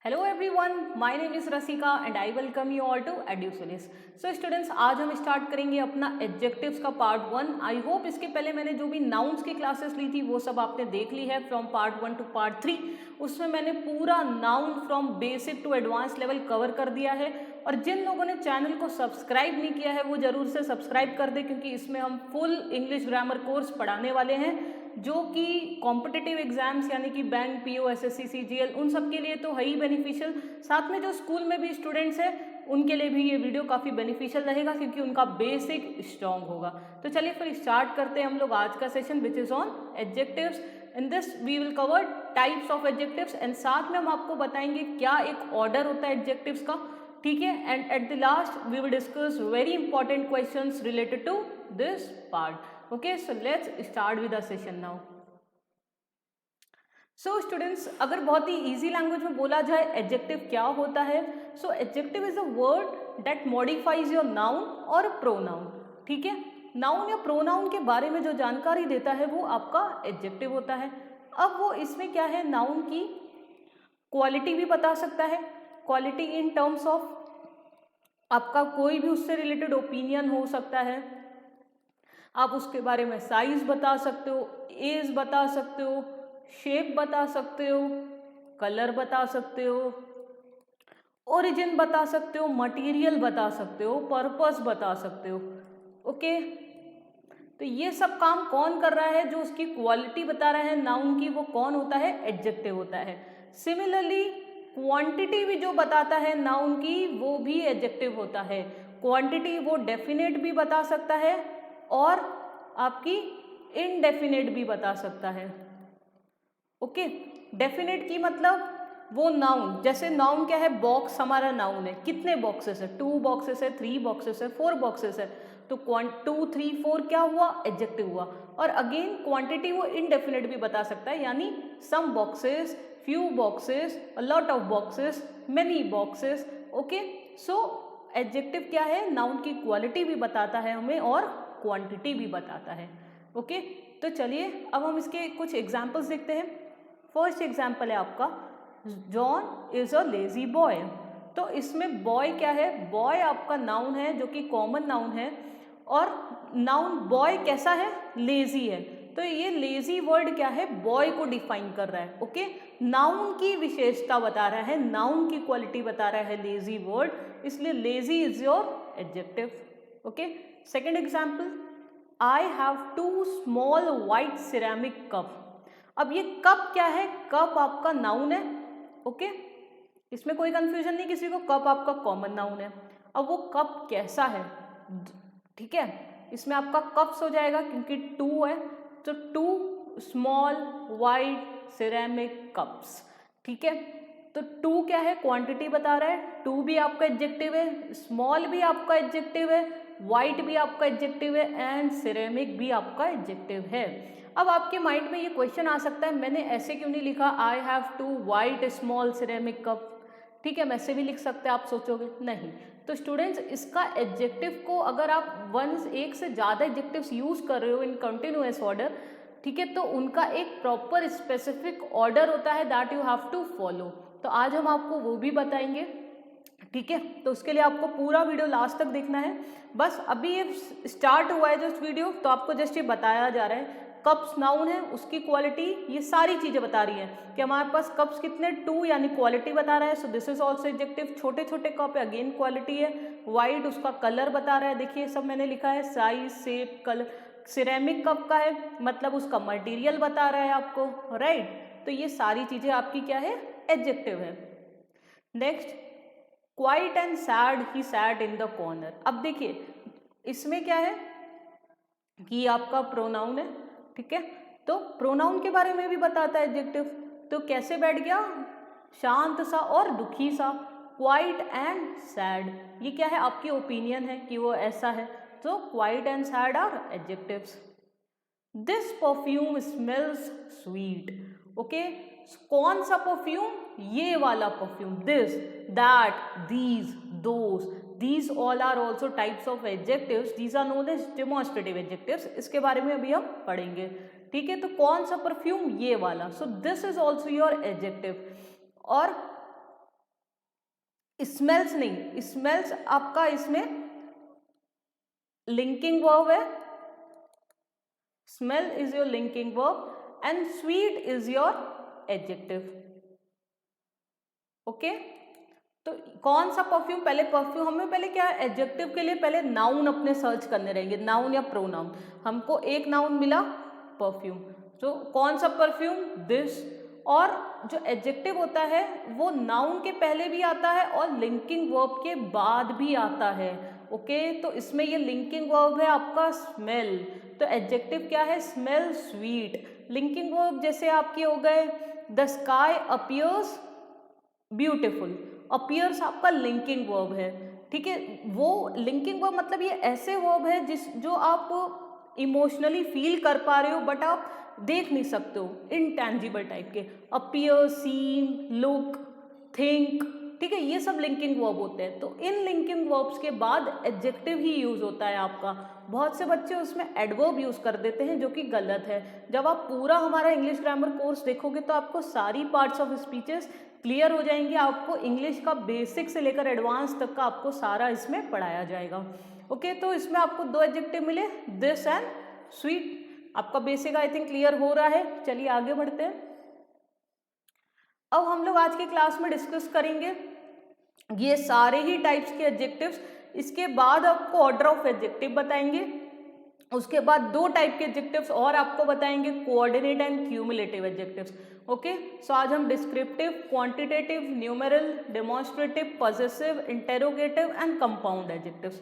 Hello everyone, my name is Rasika and I welcome you all to Edusolis. So students, आज हम start करेंगे अपना adjectives का part 1। I hope इसके पहले मैंने जो भी नाउन्स की क्लासेस ली थी वो सब आपने देख ली है फ्रॉम पार्ट 1 टू पार्ट 3। उसमें मैंने पूरा noun from basic to advance level cover कर दिया है। और जिन लोगों ने चैनल को सब्सक्राइब नहीं किया है वो ज़रूर से सब्सक्राइब कर दे, क्योंकि इसमें हम फुल इंग्लिश ग्रामर कोर्स पढ़ाने वाले हैं जो कि कॉम्पिटिटिव एग्जाम्स यानी कि बैंक, पीओ, एसएससी, सीजीएल उन सब के लिए तो है ही बेनिफिशियल। साथ में जो स्कूल में भी स्टूडेंट्स हैं उनके लिए भी ये वीडियो काफ़ी बेनिफिशियल रहेगा, क्योंकि उनका बेसिक स्ट्रॉन्ग होगा। तो चलिए फिर स्टार्ट करते हैं हम लोग आज का session which is on adjectives. In this we will cover types of adjectives and साथ में हम आपको बताएंगे क्या एक ऑर्डर होता है एडजेक्टिव्स का, ठीक है। And at the last we will discuss very important questions related to this part. Okay, so let's start with the session now. So students, अगर बहुत ही इजी लैंग्वेज में बोला जाए एडजेक्टिव क्या होता है, so adjective is a word that modifies your noun और pronoun, ठीक है। नाउन या प्रोनाउन के बारे में जो जानकारी देता है वो आपका एडजेक्टिव होता है। अब वो इसमें क्या है, नाउन की क्वालिटी भी बता सकता है। क्वालिटी इन टर्म्स ऑफ आपका कोई भी उससे रिलेटेड ओपिनियन हो सकता है, आप उसके बारे में साइज बता सकते हो, एज बता सकते हो, शेप बता सकते हो, कलर बता सकते हो, ओरिजिन बता सकते हो, मटेरियल बता सकते हो, पर्पस बता सकते हो। ओके, तो ये सब काम कौन कर रहा है, जो उसकी क्वालिटी बता रहा है नाउन की, वो कौन होता है, एडजेक्टिव होता है। सिमिलरली क्वांटिटी भी जो बताता है नाउन की वो भी एडजेक्टिव होता है। क्वांटिटी वो डेफिनेट भी बता सकता है और आपकी इनडेफिनेट भी बता सकता है। ओके, डेफिनेट की मतलब वो नाउन, जैसे नाउन क्या है, बॉक्स हमारा नाउन है, कितने बॉक्सेस है, 2 बॉक्सेस है, 3 बॉक्सेस है, 4 बॉक्सेस है, तो 2, 3, 4 क्या हुआ, एडजेक्टिव हुआ। और अगेन क्वांटिटी वो इनडेफिनेट भी बता सकता है, यानी some boxes, few boxes, a lot of boxes, many boxes. Okay, so adjective क्या है, नाउन की क्वालिटी भी बताता है हमें और क्वांटिटी भी बताता है। ओके, तो चलिए अब हम इसके कुछ एग्जाम्पल्स देखते हैं। फर्स्ट एग्जाम्पल है आपका, John is a lazy boy. तो इसमें बॉय क्या है, बॉय आपका नाउन है जो कि कॉमन नाउन है, और नाउन बॉय कैसा है, लेजी है। तो ये लेजी वर्ड क्या है, बॉय को डिफाइन कर रहा है। ओके, नाउन की विशेषता बता रहा है, नाउन की क्वालिटी बता रहा है लेजी वर्ड, इसलिए lazy is your adjective. Okay, second example, I have 2 small white ceramic cup. अब ये कप क्या है, कप आपका नाउन है। ओके, इसमें कोई कंफ्यूजन नहीं किसी को, कप आपका कॉमन नाउन है। अब वो कप कैसा है, ठीक है, इसमें आपका कप्स हो जाएगा क्योंकि 2 है, तो 2 स्मॉल वाइट सिरेमिक कप्स, ठीक है। तो 2 क्या है, क्वांटिटी बता रहा है, 2 भी आपका एडजेक्टिव है, स्मॉल भी आपका एडजेक्टिव है, वाइट भी आपका एडजेक्टिव है एंड सिरेमिक भी आपका एडजेक्टिव है। अब आपके माइंड में ये क्वेश्चन आ सकता है, मैंने ऐसे क्यों नहीं लिखा आई have 2 white small ceramic cup, ठीक है, वैसे भी लिख सकते हैं, आप सोचोगे नहीं। तो स्टूडेंट्स, इसका एडजेक्टिव को अगर आप एक से ज़्यादा एडजेक्टिव्स यूज कर रहे हो इन कंटिन्यूअस ऑर्डर, ठीक है, तो उनका एक प्रॉपर स्पेसिफिक ऑर्डर होता है that you have to follow. तो आज हम आपको वो भी बताएंगे, ठीक है। तो उसके लिए आपको पूरा वीडियो लास्ट तक देखना है। बस अभी ये स्टार्ट हुआ है जस्ट वीडियो, तो आपको जस्ट ये बताया जा रहा है, कप्स नाउन है, उसकी क्वालिटी, ये सारी चीजें बता रही है कि हमारे पास कप्स कितने, 2, यानी क्वालिटी बता रहा है, so this is also adjective. छोटे छोटे कप है, अगेन क्वालिटी है। वाइट उसका कलर बता रहा है, देखिए सब मैंने लिखा है, size, shape, colour. Ceramic cup का है मतलब उसका मटेरियल बता रहा है आपको, राइट। तो ये सारी चीजें आपकी क्या है, एडजेक्टिव है। Next, quite and sad he sat in the corner. अब देखिए इसमें क्या है कि आपका प्रोनाउन है, ठीक है, तो प्रोनाउन के बारे में भी बताता है एडजेक्टिव। तो कैसे बैठ गया, शांत सा और दुखी सा, क्वाइट एंड सैड, ये क्या है, आपकी ओपिनियन है कि वो ऐसा है, तो quiet and sad are adjectives. This perfume smells sweet. Okay, कौन सा परफ्यूम, ये वाला perfume, this, that, these, those, these all are also types of adjectives, these are known as demonstrative adjectives, इसके बारे में अभी हम पढ़ेंगे, ठीक है। तो कौन सा परफ्यूम, ये वाला, so this is also your adjective। और स्मेल्स नहीं, स्मेल्स आपका इसमें लिंकिंग वर्ब है, smell is your linking verb and sweet is your adjective. Okay, तो कौन सा परफ्यूम, पहले परफ्यूम हमें पहले क्या है, एडजेक्टिव के लिए पहले नाउन अपने सर्च करने रहेंगे, नाउन या प्रोनाउन। हमको एक नाउन मिला परफ्यूम, तो कौन सा परफ्यूम, दिस। और जो एडजेक्टिव होता है वो नाउन के पहले भी आता है और लिंकिंग वर्ब के बाद भी आता है। ओके, तो इसमें ये लिंकिंग वर्ब है आपका स्मेल, तो एडजेक्टिव क्या है, स्मेल स्वीट। लिंकिंग वर्ब जैसे आपके हो गए, the sky appears beautiful, appears आपका लिंकिंग वर्ब है, ठीक है। वो लिंकिंग वर्ब मतलब ये ऐसे वर्ब है जो आप इमोशनली फील कर पा रहे हो बट आप देख नहीं सकते हो, इनटैंजिबल टाइप के, अपीयर, सीन, लुक, थिंक, ठीक है, ये सब लिंकिंग वर्ब होते हैं। तो इन लिंकिंग वर्ब्स के बाद एडजेक्टिव ही यूज होता है आपका। बहुत से बच्चे उसमें एडवर्ब यूज कर देते हैं जो कि गलत है। जब आप पूरा हमारा इंग्लिश ग्रामर कोर्स देखोगे तो आपको सारी पार्ट्स ऑफ स्पीचेस क्लियर हो जाएंगी, आपको इंग्लिश का बेसिक से लेकर एडवांस तक का आपको सारा इसमें पढ़ाया जाएगा। ओके, तो इसमें आपको दो एडजेक्टिव मिले, दिस एंड स्वीट। आपका बेसिक आई थिंक क्लियर हो रहा है। चलिए आगे बढ़ते हैं। अब हम लोग आज की क्लास में डिस्कस करेंगे ये सारे ही टाइप्स के एडजेक्टिव्स। इसके बाद आपको ऑर्डर ऑफ एडजेक्टिव बताएंगे, उसके बाद दो टाइप के एडजेक्टिव्स और आपको बताएंगे, coordinate and cumulative adjectives. Okay, so आज हम descriptive, quantitative, numeral, demonstrative, possessive, interrogative and compound adjectives,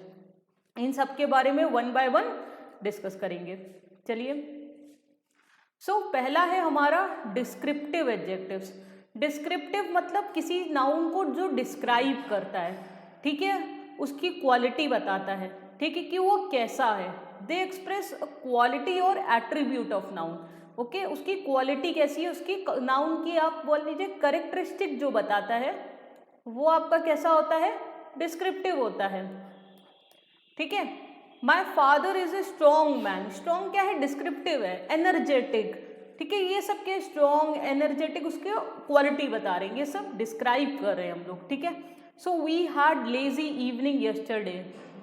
इन सब के बारे में वन बाय वन डिस्कस करेंगे। चलिए, सो पहला है हमारा डिस्क्रिप्टिव एडजेक्टिव्स। डिस्क्रिप्टिव मतलब किसी नाउन को जो डिस्क्राइब करता है, ठीक है, उसकी क्वालिटी बताता है, ठीक है, कि वो कैसा है। दे एक्सप्रेस क्वालिटी और एट्रीब्यूट ऑफ नाउन। ओके, उसकी क्वालिटी कैसी है, उसकी नाउन की आप बोल लीजिए कैरेक्टरिस्टिक जो बताता है वो आपका कैसा होता है, डिस्क्रिप्टिव होता है, ठीक है। My father is a strong man, strong क्या है, डिस्क्रिप्टिव है, एनर्जेटिक, ठीक है, ये सब के स्ट्रॉन्ग, एनर्जेटिक, उसके क्वालिटी बता रहे हैं, ये सब डिस्क्राइब कर रहे हैं हम लोग, ठीक है। So we had lazy evening yesterday,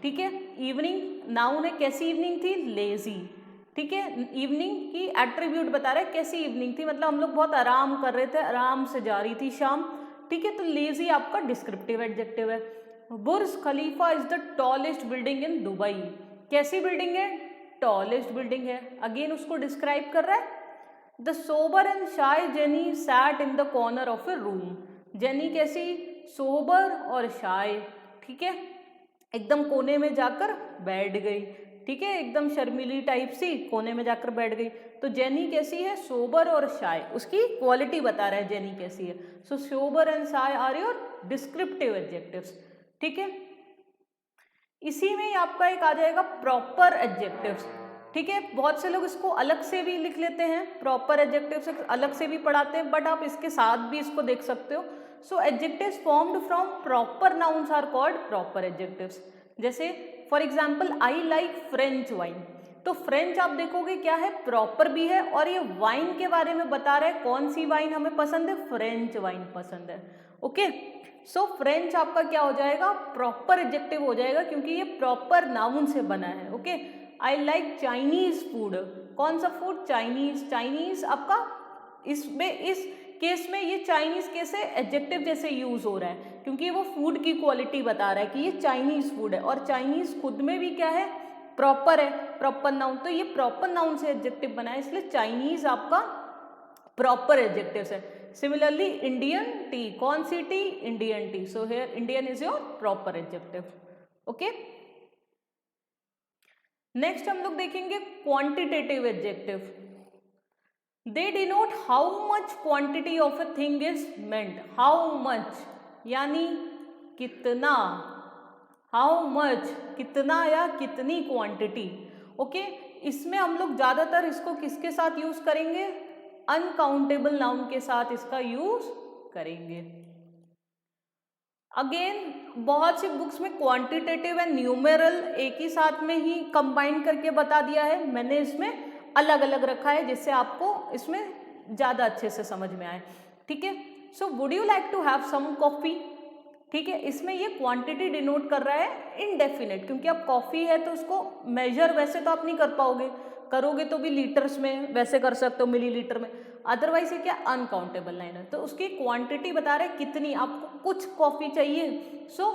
ठीक है, इवनिंग नाउन है, कैसी इवनिंग थी, लेजी, ठीक है, इवनिंग की एट्रीब्यूट बता रहा है कैसी इवनिंग थी, मतलब हम लोग बहुत आराम कर रहे थे, आराम से जा रही थी शाम, ठीक है, तो लेजी आपका डिस्क्रिप्टिव एडजेक्टिव है। Burj Khalifa is the tallest building in Dubai, कैसी बिल्डिंग है, टॉलेस्ट बिल्डिंग है, अगेन उसको डिस्क्राइब कर रहा है। The sober and shy Jenny sat in the corner of a room, Jenny कैसी, सोबर और शाय, ठीक है, एकदम कोने में जाकर बैठ गई, ठीक है, एकदम शर्मीली टाइप सी कोने में जाकर बैठ गई। तो जेनी कैसी है, सोबर और शाय, उसकी क्वालिटी बता रहा है जेनी कैसी है। So sober and shy are your descriptive adjectives, ठीक है। इसी में आपका एक आ जाएगा प्रॉपर एडजेक्टिव्स, ठीक है, बहुत से लोग इसको अलग से भी लिख लेते हैं, प्रॉपर एडजेक्टिव्स अलग से भी पढ़ाते हैं, बट आप इसके साथ भी इसको देख सकते हो। So adjectives formed from proper nouns are called proper adjectives. जैसे for example I like French wine, तो फ्रेंच आप देखोगे क्या है, प्रॉपर भी है, और ये वाइन के बारे में बता रहा है कौन सी वाइन हमें पसंद है, फ्रेंच वाइन पसंद है। ओके, सो फ्रेंच आपका क्या हो जाएगा, प्रॉपर एडजेक्टिव हो जाएगा, क्योंकि ये प्रॉपर नाउन से बना है। Okay, I like Chinese food, कौन सा फूड, चाइनीज, चाइनीज आपका इसमें इस केस में ये चाइनीज कैसे एडजेक्टिव जैसे यूज हो रहा है, क्योंकि वो फूड की क्वालिटी बता रहा है कि ये चाइनीज फूड है, और चाइनीज खुद में भी क्या है, प्रॉपर है, प्रॉपर नाउन, तो ये प्रॉपर नाउन से एडजेक्टिव बना है, इसलिए चाइनीज आपका प्रॉपर एडजेक्टिव है। सिमिलरली इंडियन टी, कौन सी tea, Indian tea, so here Indian is your proper adjective. Okay, next हम लोग देखेंगे quantitative adjective. They denote how much quantity of a thing is meant, how much यानी कितना, how much कितना या कितनी क्वांटिटी। ओके, इसमें हम लोग ज्यादातर इसको किसके साथ यूज करेंगे, अनकाउंटेबल नाउन के साथ इसका यूज करेंगे। अगेन बहुत सी बुक्स में क्वांटिटेटिव एंड न्यूमेरल एक ही साथ में ही कंबाइन करके बता दिया है, मैंने इसमें अलग अलग रखा है जिससे आपको इसमें ज़्यादा अच्छे से समझ में आए, ठीक है। So would you like to have some coffee, ठीक है, इसमें ये क्वांटिटी डिनोट कर रहा है इनडेफिनेट, क्योंकि अब कॉफ़ी है तो उसको मेजर वैसे तो आप नहीं कर पाओगे, करोगे तो भी लीटर्स में वैसे कर सकते हो, मिलीलीटर में, अदरवाइज ये क्या अनकाउंटेबल लाइन है। तो उसकी क्वांटिटी बता रहे कितनी आपको कुछ कॉफ़ी चाहिए, so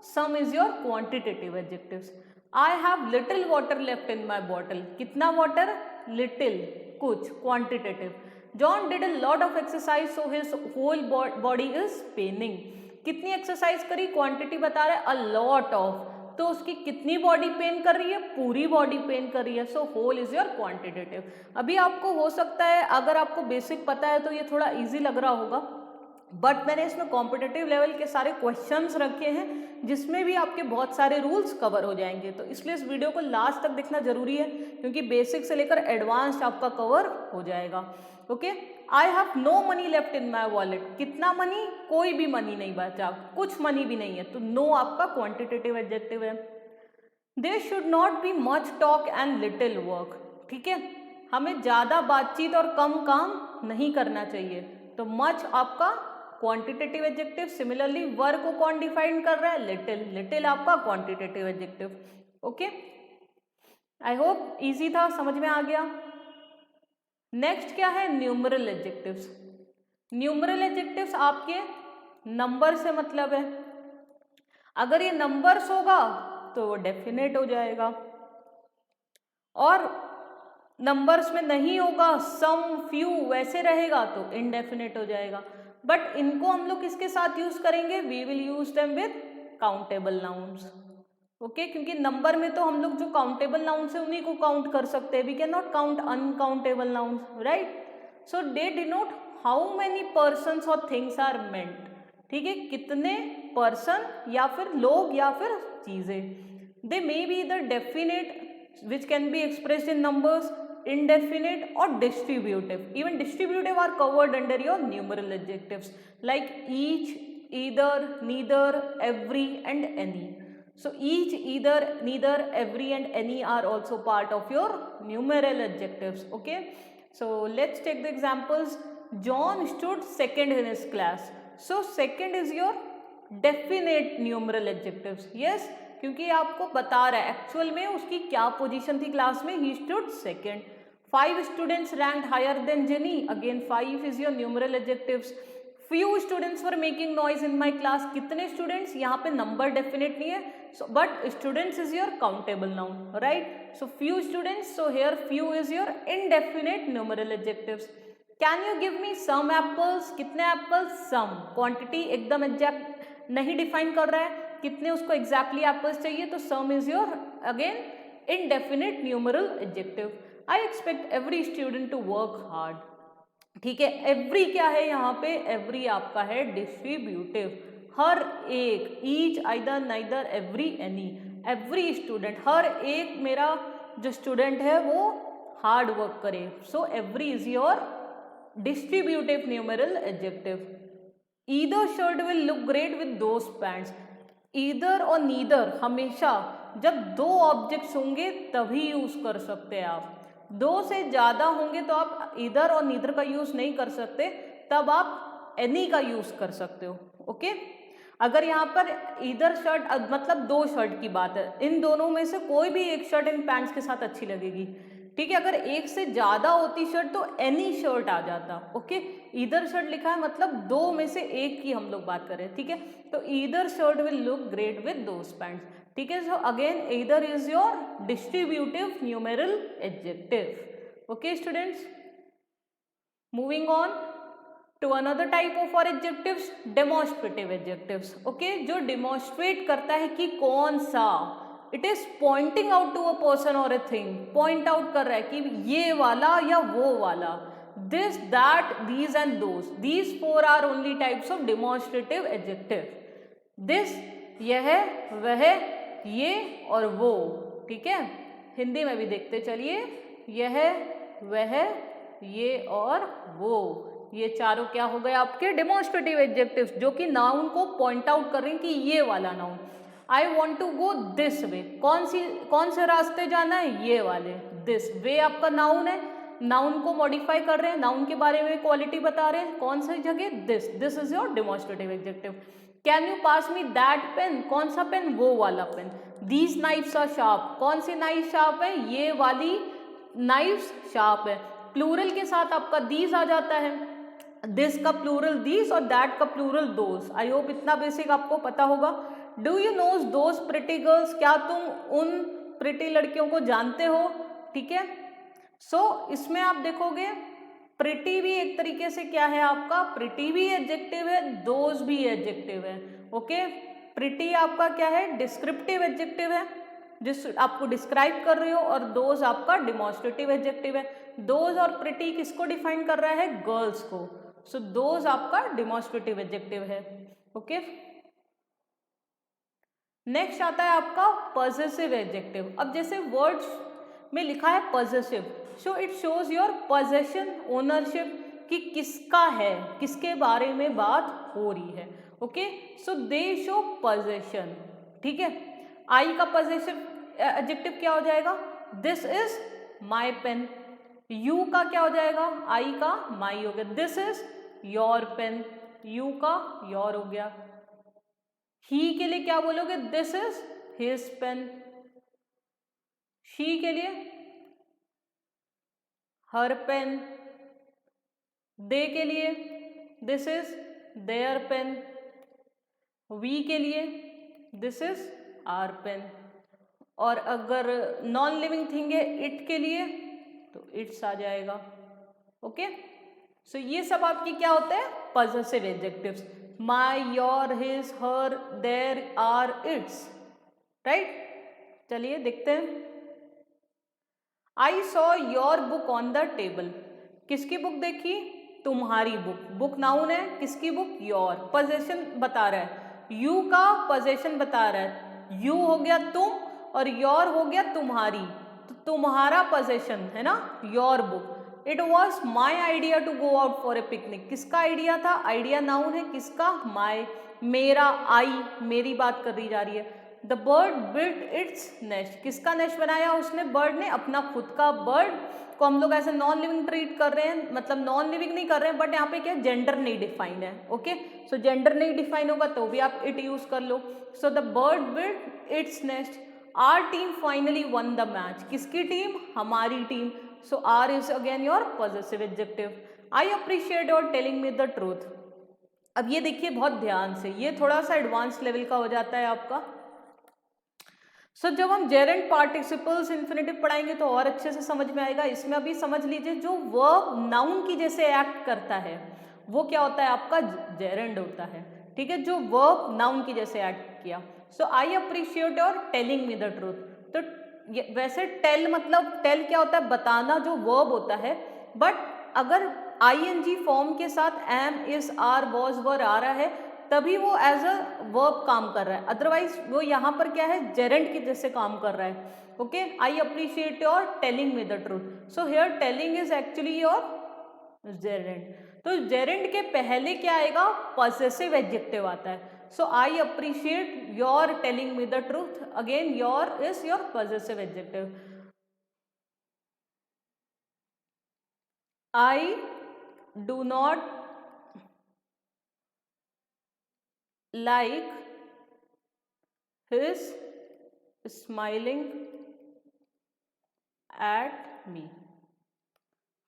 some is your quantitative adjectives. I have little water left in my bottle, कितना वाटर, लिटिल, कुछ, quantitative. John did a lot of exercise so his whole body is paining, कितनी exercise करी, quantity बता रहा है अ lot of, तो उसकी कितनी बॉडी पेन कर रही है, पूरी बॉडी पेन कर रही है, so whole is your quantitative. अभी आपको हो सकता है अगर आपको बेसिक पता है तो ये थोड़ा इजी लग रहा होगा, बट मैंने इसमें कॉम्पिटिटिव लेवल के सारे क्वेश्चंस रखे हैं जिसमें भी आपके बहुत सारे रूल्स कवर हो जाएंगे, तो इसलिए इस वीडियो को लास्ट तक देखना जरूरी है, क्योंकि बेसिक से लेकर एडवांस आपका कवर हो जाएगा। Okay, I have no money left in my wallet, कितना मनी, कोई भी मनी नहीं बचा, कुछ मनी भी नहीं है, तो नो आपका क्वांटिटेटिव एडजेक्टिव है। There should not be much talk and little work, ठीक है, हमें ज़्यादा बातचीत और कम काम नहीं करना चाहिए, तो मच आपका क्वांटिटेटिव एडजेक्टिव। सिमिलरली वर्क को कौन डिफाइन कर रहा है, लिटिल, लिटिल आपका quantitative adjective. Okay, I hope easy था, समझ में आ गया। नेक्स्ट क्या है, न्यूमरल एडजेक्टिव्स। न्यूमरल एडजेक्टिव्स आपके नंबर से मतलब है, अगर ये नंबर्स होगा तो वो डेफिनेट हो जाएगा, और नंबर्स में नहीं होगा, सम, फ्यू वैसे रहेगा तो इनडेफिनेट हो जाएगा। बट इनको हम लोग किसके साथ यूज करेंगे, we will use them with countable nouns. Okay, क्योंकि नंबर में तो हम लोग जो काउंटेबल नाउन्स है उन्हीं को काउंट कर सकते हैं, we can not count uncountable nouns, right. So they denote how many persons और थिंग्स आर मेंट, ठीक है, कितने पर्सन या फिर लोग या फिर चीजें। They may be the definite which can be expressed in numbers, indefinite or distributive. Even distributive are covered under your numeral adjectives like each, either, neither, every and any. So each, either, neither, every and any are also part of your numeral adjectives. Okay, so let's take the examples. John stood second in his class. So second is your definite numeral adjectives. Yes, क्योंकि आपको बता रहा है actual में उसकी क्या position थी class में, he stood second. 5 students ranked higher than Jenny, again 5 is your numeral adjectives. Few students were making noise in my class, कितने स्टूडेंट्स, यहाँ पे नंबर डेफिनेट नहीं है, so but students is your countable noun, right. So few students, so here few is your indefinite numeral adjectives. Can you give me some apples, कितने apples, some, quantity एकदम exact नहीं define कर रहा है, कितने उसको एग्जैक्टली एप्पल्स चाहिए, तो some is your again indefinite numeral adjective. I expect every student to work hard, ठीक है, एवरी क्या है यहाँ पे, एवरी आपका है डिस्ट्रीब्यूटिव, हर एक, each, either, neither, every, any, every student, हर एक मेरा जो स्टूडेंट है वो हार्ड वर्क करे, so every is your distributive numeral adjective. Either shirt will look great with those pants, either और नीदर हमेशा जब दो ऑब्जेक्ट्स होंगे तभी यूज कर सकते हैं आप, दो से ज्यादा होंगे तो आप ईदर और नीदर का यूज नहीं कर सकते, तब आप एनी का यूज कर सकते हो। ओके, अगर यहाँ पर ईदर शर्ट मतलब दो शर्ट की बात है, इन दोनों में से कोई भी एक शर्ट इन पैंट्स के साथ अच्छी लगेगी, ठीक है, अगर एक से ज्यादा होती शर्ट तो एनी शर्ट आ जाता। ओके, ईदर शर्ट लिखा है मतलब दो में से एक की हम लोग बात कर रहे हैं, ठीक है, तो either shirt will look great with those pants, ठीक है। So again either is your distributive numeral adjective. Okay students, moving on to another type of और एडजेक्टिव्स, डेमोन्स्ट्रेटिव एडजेक्टिव्स। ओके, जो डिमॉन्स्ट्रेट करता है कि कौन सा, it is pointing out to a person और ए थिंग, पॉइंट आउट कर रहा है कि ये वाला या वो वाला, this, that, these and those, these 4 are only types of demonstrative adjective. This, यह, वह, ये और वो, ठीक है, हिंदी में भी देखते चलिए, यह, वह, ये और वो, ये चारों क्या हो गए आपके डेमोन्स्ट्रेटिव एडजेक्टिव्स, जो कि नाउन को पॉइंट आउट कर रहे हैं कि ये वाला noun. I want to go this way, कौन से रास्ते जाना है, ये वाले, दिस वे आपका नाउन है, नाउन को मॉडिफाई कर रहे हैं, नाउन के बारे में क्वालिटी बता रहे हैं, कौन सी जगह, this, this is your demonstrative adjective. Can you pass me that pen, कौन सा पेन, वो वाला pen. These knives are sharp, कौन सी नाइफ शार्प है, ये वाली नाइफ्स शार्प है। प्लूरल के साथ आपका दीज आ जाता है, दिस का प्लूरल दीज और दैट का प्लूरल दोज। आई होप इतना बेसिक आपको पता होगा। Do you knows those pretty girls, क्या तुम उन प्रिटी लड़कियों को जानते हो, ठीक है। सो इसमें आप देखोगे प्रिटी भी एक तरीके से क्या है आपका, प्रिटी भी एडजेक्टिव है, दोज भी एडजेक्टिव है, ओके। प्रिटी आपका क्या है, डिस्क्रिप्टिव एडजेक्टिव है, जिस आपको डिस्क्राइब कर रहे हो, और दोज आपका डिमॉन्स्ट्रेटिव एडजेक्टिव है। दोज और प्रिटी किसको डिफाइन कर रहा है, गर्ल्स को। सो दोज आपका डिमॉन्स्ट्रेटिव एडजेक्टिव है, ओके। नेक्स्ट आता है आपका पॉजेसिव एडजेक्टिव। अब जैसे वर्ड्स में लिखा है possessive, so it shows your possession, ownership, कि किसका है, किसके बारे में बात हो रही है, okay. So they show possession, ठीक है। आई का पॉजेसिव एडजेक्टिव क्या हो जाएगा, this is my pen. You का क्या हो जाएगा, आई का माई हो गया, this is your pen, you का योर हो गया। ही के लिए क्या बोलोगे, this is his pen. She के लिए हर पेन। दे के लिए this is their pen. We के लिए दिस इज आर पेन। और अगर नॉन लिविंग थिंग है इट के लिए तो इट्स आ जाएगा, ओके। सो ये सब आपकी क्या होते हैं, possessive adjectives. My, your, his, her, their, our, its, right. चलिए देखते हैं। I saw your book on the table, किसकी बुक देखी, तुम्हारी बुक। बुक नाउन है, किसकी बुक, योर। पोजेशन बता रहा है, यू का पोजेशन बता रहा है, यू हो गया तुम और योर हो गया तुम्हारी, तो तुम्हारा पोजेशन है ना, your book. It was my idea to go out for a picnic, किसका आइडिया था, आइडिया नाउन है, किसका, माई। मेरा, आई, मेरी बात कर दी जा रही है। The bird built its nest, किसका नेस्ट बनाया उसने, बर्ड ने, अपना खुद का। बर्ड को हम लोग ऐसे नॉन लिविंग ट्रीट कर रहे हैं, मतलब नॉन लिविंग नहीं कर रहे हैं, बट यहाँ पे क्या जेंडर नहीं डिफाइंड है, ओके। सो जेंडर नहीं डिफाइन होगा तो भी आप इट यूज कर लो। So the bird built its nest. Our team finally won the match, किसकी टीम, हमारी team. So our is again your possessive adjective. I appreciate your telling me the truth. अब ये देखिए बहुत ध्यान से, ये थोड़ा सा एडवांस लेवल का हो जाता है आपका। सो जब हम जेरेंट पार्टिसिपल्स इन्फिनेटिव पढ़ाएंगे तो और अच्छे से समझ में आएगा। इसमें अभी समझ लीजिए जो वर्ब नाउन की जैसे एक्ट करता है वो क्या होता है आपका, जेरेंट होता है, ठीक है। जो वर्ब नाउन की जैसे एक्ट किया। So I appreciate your telling me the truth. तो वैसे टेल मतलब, टेल क्या होता है, बताना, जो वर्ब होता है। बट अगर आईएनजी फॉर्म के साथ एम, इज, आर, वॉज, वर आ रहा है तभी वो एज अ वर्ब काम कर रहा है, अदरवाइज वो यहाँ पर क्या है, जेरेंट की जैसे काम कर रहा है, okay. I appreciate your telling me the truth. So here telling is actually your gerund. तो जेरेंट के पहले क्या आएगा, पॉसेसिव एडजेक्टिव आता है। So I appreciate your telling me the truth, again your is your possessive adjective. I do not like his smiling at me,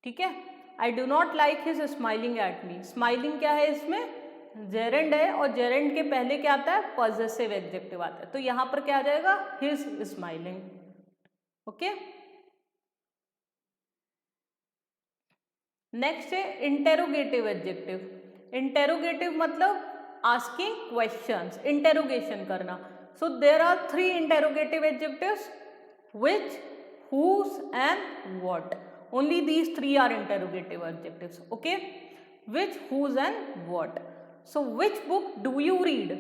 ठीक है। I do not like his smiling at me। Smiling क्या है इसमें, gerund है, और gerund के पहले क्या आता है, पॉजेसिव एडजेक्टिव आता है। तो यहां पर क्या आ जाएगा, his smiling, ओके। नेक्स्ट है इंटेरोगेटिव एडजेक्टिव। इंटेरोगेटिव मतलब asking questions, interrogation करना। So there are three interrogative adjectives, which, whose and what. Only these three are interrogative adjectives, okay? Which, whose and what. So which book do you read?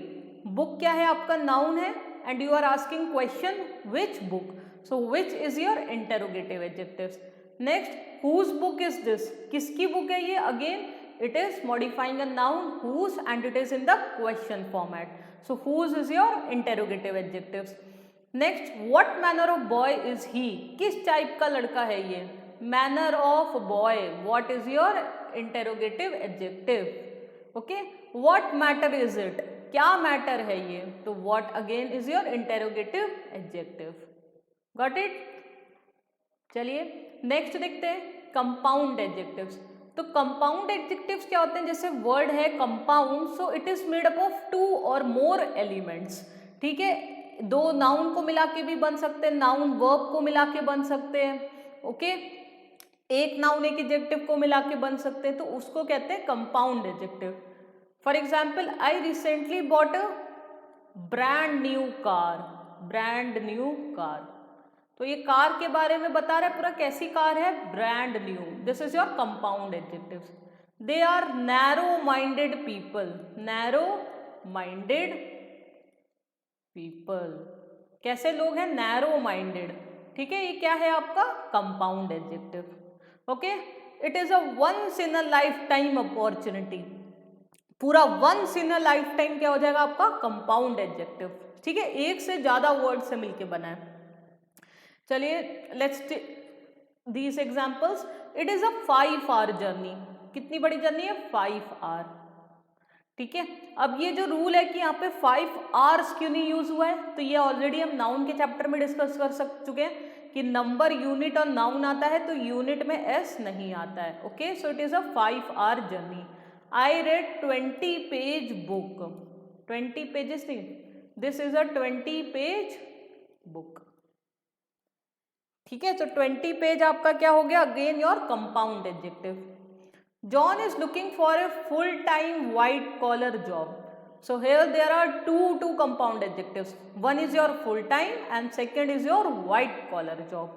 Book क्या है आपका, noun है, and you are asking question which book. So which is your interrogative adjectives. Next, whose book is this? किसकी book है ये, again it is modifying a noun whose and it is in the question format. So whose is your interrogative adjectives. Next, what manner of boy is he? किस type का लड़का है ये, manner of boy, what is your interrogative adjective. Okay, what matter is it, क्या matter है ये, तो what again is your interrogative adjective. Got it. चलिए नेक्स्ट देखते हैं कंपाउंड एडजेक्टिव्स. तो कंपाउंड एडजेक्टिव्स क्या होते हैं, जैसे वर्ड है compound, so it is made up of 2 और मोर एलिमेंट्स. ठीक है, 2 नाउन को मिला के भी बन सकते हैं, नाउन वर्ब को मिला के बन सकते हैं. ओके, एक नाउन एक एडजेक्टिव को मिला के बन सकते हैं, तो उसको कहते हैं compound adjective. For example, I recently bought a brand new car. Brand new car, तो ये कार के बारे में बता रहा है पूरा, कैसी कार है, brand new. This is your compound adjectives. They are narrow minded people. Narrow minded people, कैसे लोग हैं, नैरो माइंडेड. ठीक है, ये क्या है आपका compound adjective. Okay, it is a once in a lifetime opportunity. पूरा once in a lifetime क्या हो जाएगा आपका कंपाउंड एडजेक्टिव. ठीक है, एक से ज्यादा वर्ड से मिलके बना है. चलिए let's these examples. It is a 5 hour journey. कितनी बड़ी जर्नी है, 5 आवर. ठीक है, अब ये जो रूल है कि यहाँ पे 5 आवर्स क्यों नहीं यूज हुआ है, तो ये ऑलरेडी हम नाउन के चैप्टर में डिस्कस कर चुके हैं कि नंबर यूनिट और नाउन आता है तो यूनिट में एस नहीं आता है. Okay, so it is a 5 hour journey. I read 20 page book. 20 pages नहीं, this is a 20 page book. ठीक है, तो 20 पेज आपका क्या हो गया, again your compound adjective. John is looking for a full time white collar job. So here there are two compound adjectives. One is your full time and second is your white collar job.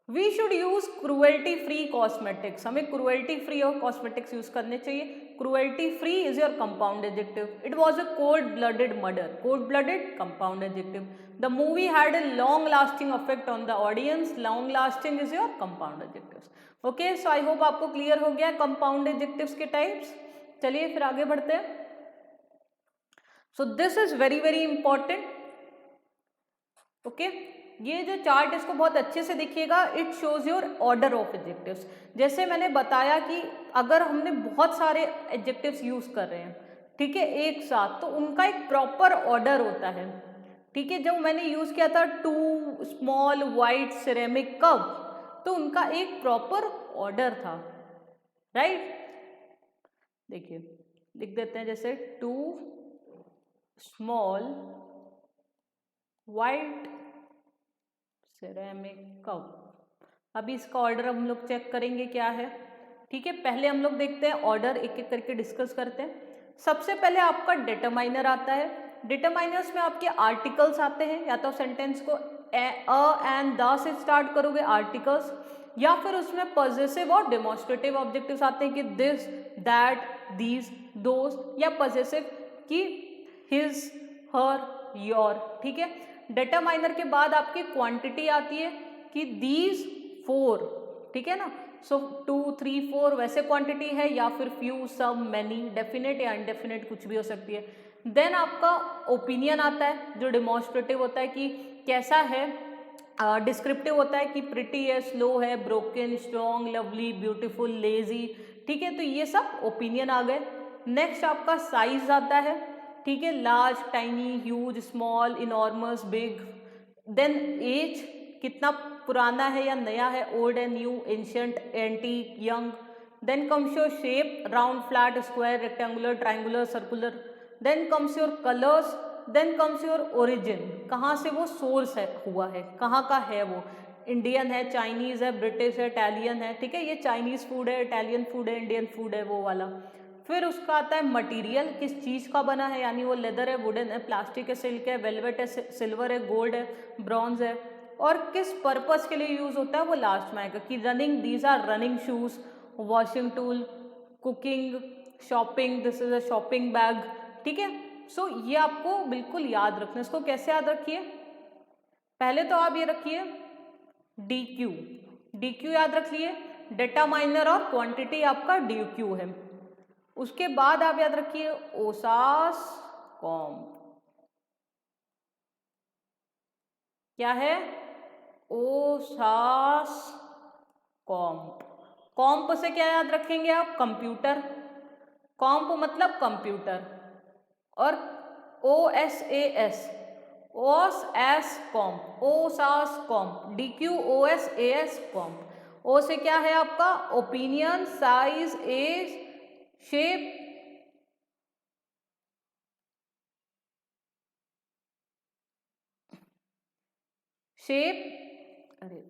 We should use cruelty free cosmetics. हमें cruelty free और cosmetics use करने चाहिए. Cruelty free is your compound adjective. It was a cold blooded murder. Cold blooded compound adjective. The movie had a long lasting effect on the audience. Long lasting is your compound adjectives. Okay, so I hope आपको clear हो गया compound adjectives के types. चलिए फिर आगे बढ़ते हैं. So this is very very important. Okay, ये जो चार्ट इसको बहुत अच्छे से देखिएगा. It shows your order of adjectives. जैसे मैंने बताया कि अगर हमने बहुत सारे एडजेक्टिव्स यूज कर रहे हैं, ठीक है, एक साथ, तो उनका एक प्रॉपर ऑर्डर होता है. ठीक है, जब मैंने यूज किया था 2 स्मॉल वाइट सिरेमिक कप, तो उनका एक प्रॉपर ऑर्डर था. राइट, देखिए लिख देते हैं जैसे 2 स्मॉल वाइट सिरेमिक कप. अभी इसका ऑर्डर हम लोग चेक करेंगे क्या है. ठीक है, पहले हम लोग देखते हैं ऑर्डर, एक एक करके डिस्कस करते हैं. सबसे पहले आपका डिटरमाइनर आता है. डिटरमाइनर्स में आपके आर्टिकल्स आते हैं, या तो सेंटेंस को अ एंड द से स्टार्ट करोगे आर्टिकल्स, या फिर उसमें पॉजेसिव और डेमोन्स्ट्रेटिव ऑब्जेक्टिव्स आते हैं कि दिस, दैट, दीज, दोस, या पॉजेसिव कि हिज, हर, योर. ठीक है, डिटरमाइनर के बाद आपकी क्वांटिटी आती है कि दीज 4. ठीक है ना, सो 2, 3, 4 वैसे क्वांटिटी है, या फिर फ्यू, सम, मैनी, डेफिनेट या इनडेफिनेट कुछ भी हो सकती है. देन आपका ओपिनियन आता है जो डेमोन्स्ट्रेटिव होता है कि कैसा है. डिस्क्रिप्टिव होता है कि प्रिटी है, स्लो है, broken, strong, lovely, beautiful, lazy. ठीक है, तो ये सब ओपिनियन आ गए. नेक्स्ट आपका साइज आता है. ठीक है, large, tiny, huge, small, enormous, big. Then age, कितना पुराना है या नया है, ओल्ड है, new, ancient, antique, young. Then comes your shape, round, flat, square, rectangular, triangular, circular. Then comes your colours. Then comes your origin, कहाँ से वो सोर्स है, हुआ है, कहाँ का है वो, इंडियन है, चाइनीज है, ब्रिटिश है, इटालियन है. ठीक है, ये चाइनीज फूड है, इटालियन फूड है, इंडियन फूड है, वो वाला. फिर उसका आता है मटेरियल, किस चीज़ का बना है, यानी वो लेदर है, वुडन है, प्लास्टिक है, सिल्क है, वेलवेट है, सिल्वर है, गोल्ड है, ब्रॉन्ज है. और किस पर्पस के लिए यूज होता है वो लास्ट में आएगा कि running, these are running shoes, washing tool, cooking, shopping, this is a shopping bag. ठीक है, सो ये आपको बिल्कुल याद रखना है. इसको कैसे याद रखिए, पहले तो आप ये रखिए DQ. DQ याद रख लिए, डिटरमाइनर और क्वांटिटी आपका DQ है. उसके बाद आप याद रखिए ओसास कॉम. क्या है, ओसास कॉम्प। कॉम्प से क्या याद रखेंगे आप? कंप्यूटर। कॉम्प मतलब कंप्यूटर। और OSAS, ओस एस कॉम्प, ओसास कॉम्प, DQOSAS कॉम्प। ओ से क्या है आपका? ओपिनियन, साइज, एज, शेप, अरे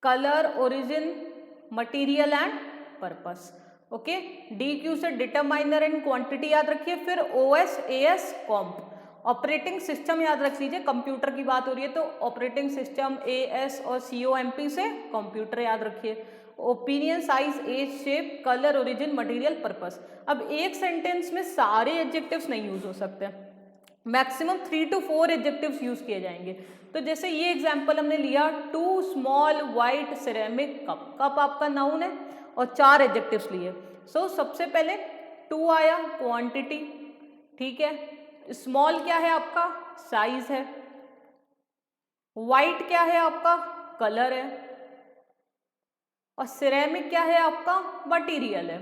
colour, origin, material and purpose. Okay, DQ से डिटरमाइनर एंड क्वांटिटी याद रखिए। फिर OSAS कॉम्प, ऑपरेटिंग सिस्टम याद रख लीजिए। कंप्यूटर की बात हो रही है तो ऑपरेटिंग सिस्टम, AS और COMP से कंप्यूटर याद रखिए। Opinion, size, age, shape, colour, origin, material, purpose. अब एक सेंटेंस में सारे एडजेक्टिव्स नहीं यूज हो सकते, मैक्सिमम 3 to 4 एडजेक्टिव्स यूज किए जाएंगे। तो जैसे ये एग्जांपल हमने लिया, 2 small white ceramic cup. Cup आपका नाउन है और 4 एडजेक्टिव्स लिए। सो सबसे पहले 2 आया, क्वांटिटी, ठीक है। स्मॉल क्या है आपका? साइज है। वाइट क्या है आपका? कलर है। और सिरेमिक क्या है आपका? मटीरियल है।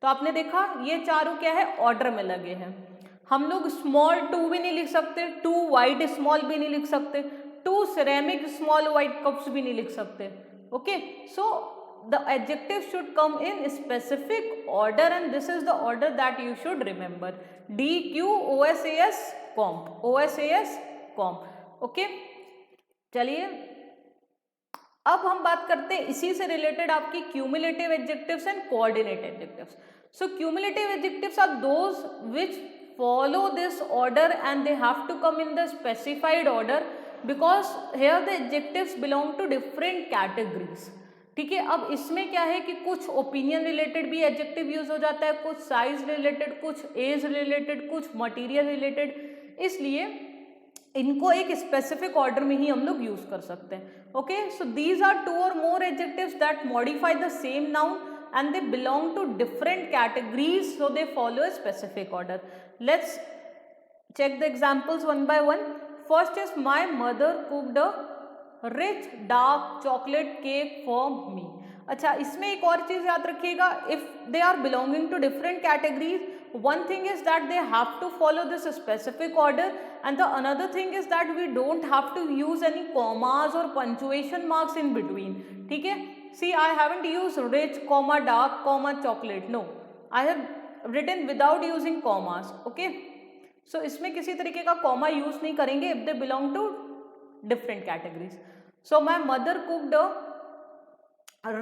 तो आपने देखा ये चारों क्या है? ऑर्डर में लगे हैं। हम लोग स्मॉल 2 भी नहीं लिख सकते, 2 वाइट स्मॉल भी नहीं लिख सकते, 2 सिरेमिक स्मॉल वाइट कप्स भी नहीं लिख सकते। Okay, so the adjective should come in specific order and this is the order that you should remember. DQOSAS comp, OSAS comp. Okay, चलिए अब हम बात करते हैं इसी से रिलेटेड आपकी cumulative adjectives and coordinate adjectives. So cumulative adjectives are those which follow this order and they have to come in the specified order because here the adjectives belong to different categories। ठीक है, अब इसमें क्या है कि कुछ opinion related भी adjective use हो जाता है, कुछ साइज रिलेटेड, कुछ एज रिलेटेड, कुछ मटेरियल रिलेटेड, इसलिए इनको एक स्पेसिफिक ऑर्डर में ही हम लोग यूज कर सकते हैं। Okay, so these are 2 or more adjectives that modify the same noun and they belong to different categories, so they follow a specific order. Let's check the examples one by one. First is my mother cooked a rich dark chocolate cake for me। अच्छा, इसमें एक और चीज याद रखिएगा, if they are belonging to different categories, one thing is that they have to follow this specific order and the another thing is that we don't have to use any commas or punctuation marks in between। ठीक है, see I haven't used rich comma dark comma chocolate, no, I have written without using commas। okay, so इसमें किसी तरीके का comma use नहीं करेंगे if they belong to different categories। so my mother cooked a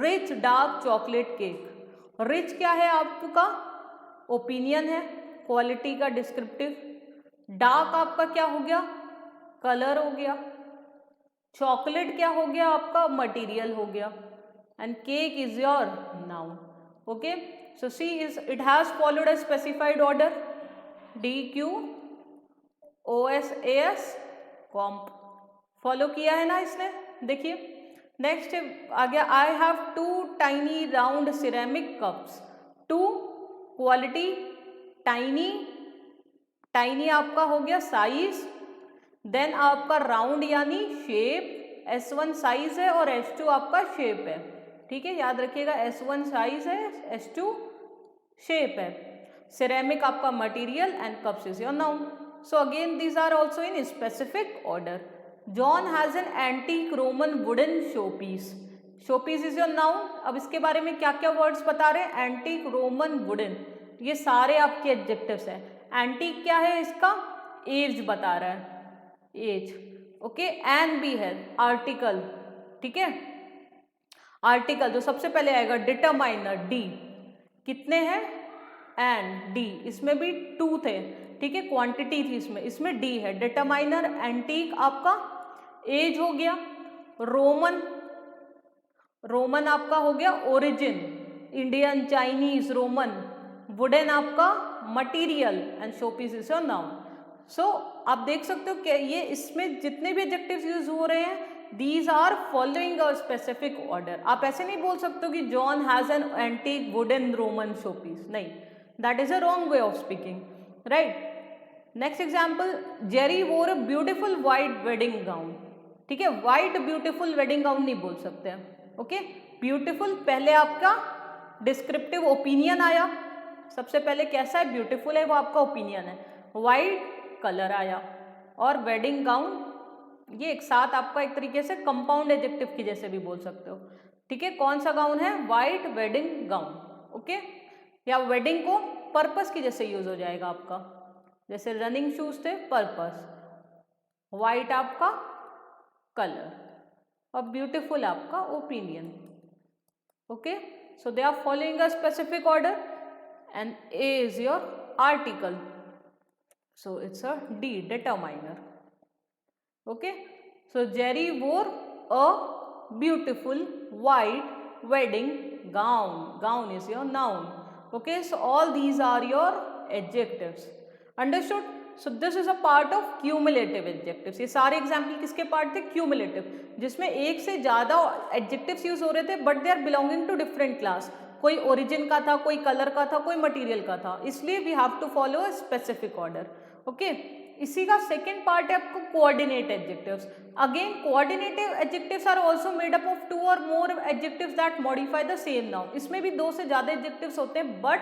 rich dark chocolate cake। rich क्या है आपका? Opinion है, क्वालिटी का डिस्क्रिप्टिव। डार्क आपका क्या हो गया? कलर हो गया। चॉकलेट क्या हो गया आपका? मटेरियल हो गया। And cake is your noun. Okay, so see is it has followed a specified order, DQOSAS comp. Follow किया है ना इसने? देखिए नेक्स्ट आ गया, I have 2 tiny round ceramic cups. 2 quality, tiny, tiny आपका हो गया साइज, देन आपका राउंड यानी शेप, S1 साइज है और S2 आपका शेप है। ठीक है, याद रखिएगा S1 साइज है, S2 शेप है। सिरेमिक आपका material and cups is your noun. So again these are also in specific order. John has an antique Roman wooden showpiece. Showpiece is your noun. अब इसके बारे में क्या क्या वर्ड्स बता रहे हैं? एंटीक, रोमन, वुडन, ये सारे आपके एडजेक्टिव्स हैं। एंटीक क्या है इसका? एज बता रहा है, एज। ओके, एन भी है आर्टिकल। ठीक है, आर्टिकल जो सबसे पहले आएगा डिटरमाइनर, डी। कितने हैं? An, D. इसमें भी 2 थे। ठीक है, क्वांटिटी थी इसमें, इसमें डी है। डिटरमाइनर, एंटीक आपका एज हो गया। रोमन, रोमन आपका हो गया origin, Indian, Chinese, Roman. Wooden आपका material and showpiece is your noun. So आप देख सकते हो कि ये इसमें जितने भी एडजेक्टिव्स यूज हो रहे हैं, these are following a specific order. आप ऐसे नहीं बोल सकते हो कि John has an antique wooden Roman showpiece, नहीं, that is a wrong way of speaking, right. Next example, Jerry wore a beautiful white wedding gown. ठीक है, वाइट ब्यूटीफुल वेडिंग गाउन नहीं बोल सकते हैं। ओके, ब्यूटीफुल पहले आपका डिस्क्रिप्टिव ओपिनियन आया, सबसे पहले कैसा है, ब्यूटीफुल है, वो आपका ओपिनियन है। वाइट कलर आया और वेडिंग गाउन, ये एक साथ आपका एक तरीके से कंपाउंड एडजेक्टिव की जैसे भी बोल सकते हो। ठीक है, कौन सा गाउन है, वाइट वेडिंग गाउन। ओके, या वेडिंग को पर्पस की जैसे यूज हो जाएगा आपका, जैसे रनिंग शूज थे पर्पस, वाइट आपका कलर और ब्यूटीफुल आपका opinion. Okay, so they are following a specific order and A is your article, so it's a D, determiner. Okay, so Jerry wore a beautiful white wedding gown. Gown is your noun. Okay, so all these are your adjectives. Understood? So this is a part of cumulative adjectives. ये सारे example किसके part थे, cumulative, जिसमें एक से ज़्यादा adjectives use हो रहे थे but they are belonging to different class. कोई ओरिजिन का था, कोई कलर का था, कोई मटेरियल का था, इसलिए we have to follow a specific order. Okay, इसी का सेकेंड पार्ट है आपको coordinate adjectives. Again coordinative adjectives are also made up of 2 और more adjectives that modify the same noun. इसमें भी 2 से ज़्यादा एडजेक्टिव्स होते हैं बट